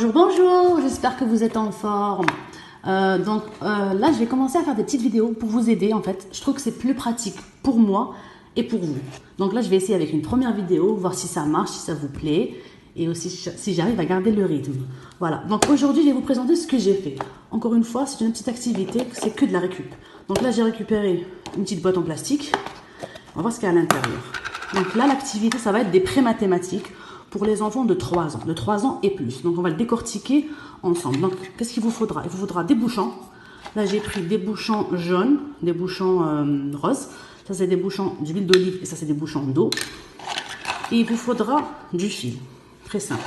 Bonjour, j'espère que vous êtes en forme. Là, je vais commencer à faire des petites vidéos pour vous aider en fait. Je trouve que c'est plus pratique pour moi et pour vous. Donc là, je vais essayer avec une première vidéo, voir si ça marche, si ça vous plaît et aussi si j'arrive à garder le rythme. Voilà, donc aujourd'hui, je vais vous présenter ce que j'ai fait. Encore une fois, c'est une petite activité, c'est que de la récup. Donc là, j'ai récupéré une petite boîte en plastique. On va voir ce qu'il y a à l'intérieur. Donc là, l'activité, ça va être des pré-mathématiques pour les enfants de 3 ans, et plus. Donc on va le décortiquer ensemble. Donc qu'est-ce qu'il vous faudra? Il vous faudra des bouchons. Là j'ai pris des bouchons jaunes, des bouchons roses. Ça c'est des bouchons d'huile d'olive et ça c'est des bouchons d'eau. Et il vous faudra du fil. Très simple.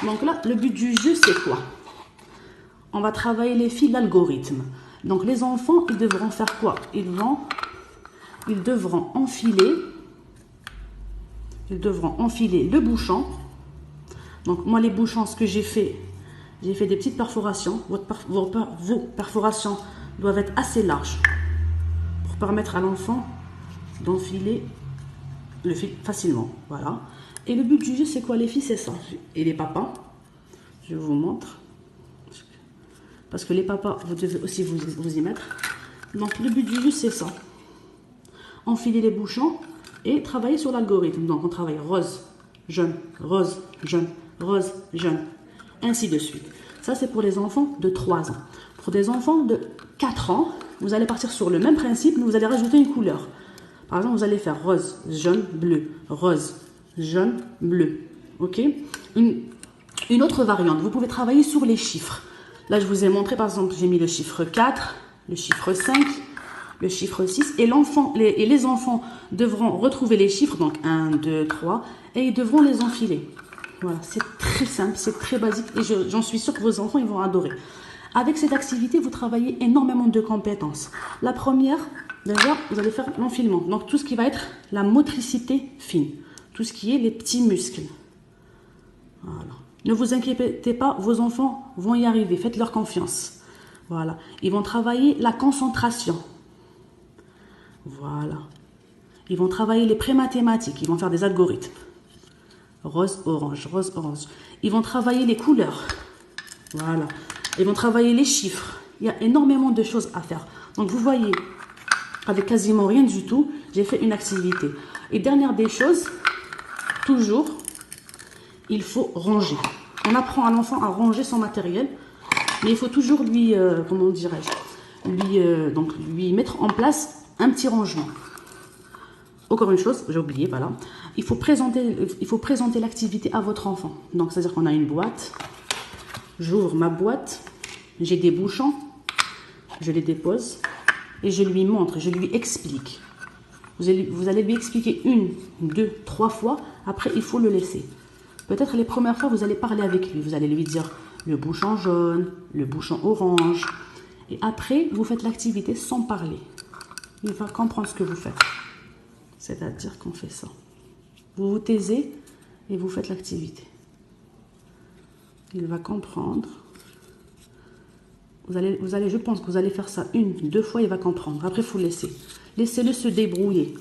Donc là, le but du jeu c'est quoi? On va travailler les fils d'algorithme. Donc les enfants, ils devront faire quoi? Ils devront enfiler le bouchon. Donc moi les bouchons, ce que j'ai fait des petites perforations. Vos perforations doivent être assez larges pour permettre à l'enfant d'enfiler le fil facilement. Voilà. Et le but du jeu c'est quoi les filles? C'est ça. Et les papas, je vous montre. Parce que les papas, vous devez aussi vous y mettre. Donc le but du jeu c'est ça. Enfiler les bouchons et travailler sur l'algorithme. Donc on travaille rose, jaune, rose, jaune, rose, jaune, ainsi de suite. Ça c'est pour les enfants de 3 ans. Pour des enfants de 4 ans, vous allez partir sur le même principe, mais vous allez rajouter une couleur. Par exemple, vous allez faire rose, jaune, bleu, rose, jaune, bleu. Ok? Une autre variante, vous pouvez travailler sur les chiffres. Là, je vous ai montré, par exemple, j'ai mis le chiffre 4, le chiffre 5, le chiffre 6, et les enfants devront retrouver les chiffres, donc 1, 2, 3, et ils devront les enfiler. Voilà, c'est très simple, c'est très basique, et j'en suis sûre que vos enfants, ils vont adorer. Avec cette activité, vous travaillez énormément de compétences. La première, déjà, vous allez faire l'enfilement, donc tout ce qui va être la motricité fine, tout ce qui est les petits muscles. Voilà. Ne vous inquiétez pas, vos enfants vont y arriver, faites-leur confiance. Voilà, ils vont travailler la concentration. Voilà. Ils vont travailler les pré-mathématiques. Ils vont faire des algorithmes. Rose, orange, rose, orange. Ils vont travailler les couleurs. Voilà. Ils vont travailler les chiffres. Il y a énormément de choses à faire. Donc vous voyez, avec quasiment rien du tout, j'ai fait une activité. Et dernière des choses, toujours, il faut ranger. On apprend à l'enfant à ranger son matériel, mais il faut toujours lui, comment dirais-je, lui mettre en place un petit rangement. Encore une chose, j'ai oublié, voilà. Il faut présenter l'activité à votre enfant. Donc, c'est-à-dire qu'on a une boîte. J'ouvre ma boîte. J'ai des bouchons. Je les dépose. Et je lui montre, je lui explique. Vous allez lui expliquer 1, 2, 3 fois. Après, il faut le laisser. Peut-être les premières fois, vous allez parler avec lui. Vous allez lui dire le bouchon jaune, le bouchon orange. Et après, vous faites l'activité sans parler. Il va comprendre ce que vous faites. C'est-à-dire qu'on fait ça. Vous vous taisez et vous faites l'activité. Il va comprendre. Je pense que vous allez faire ça 1, 2 fois, il va comprendre. Après, il faut laisser. Laissez-le se débrouiller.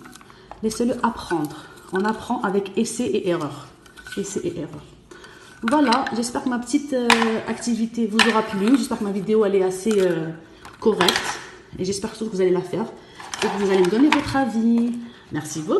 Laissez-le apprendre. On apprend avec essai et erreur. Essai et erreur. Voilà, j'espère que ma petite activité vous aura plu. J'espère que ma vidéo elle est assez correcte. Et j'espère surtout que vous allez la faire. Et que vous allez me donner votre avis. Merci beaucoup.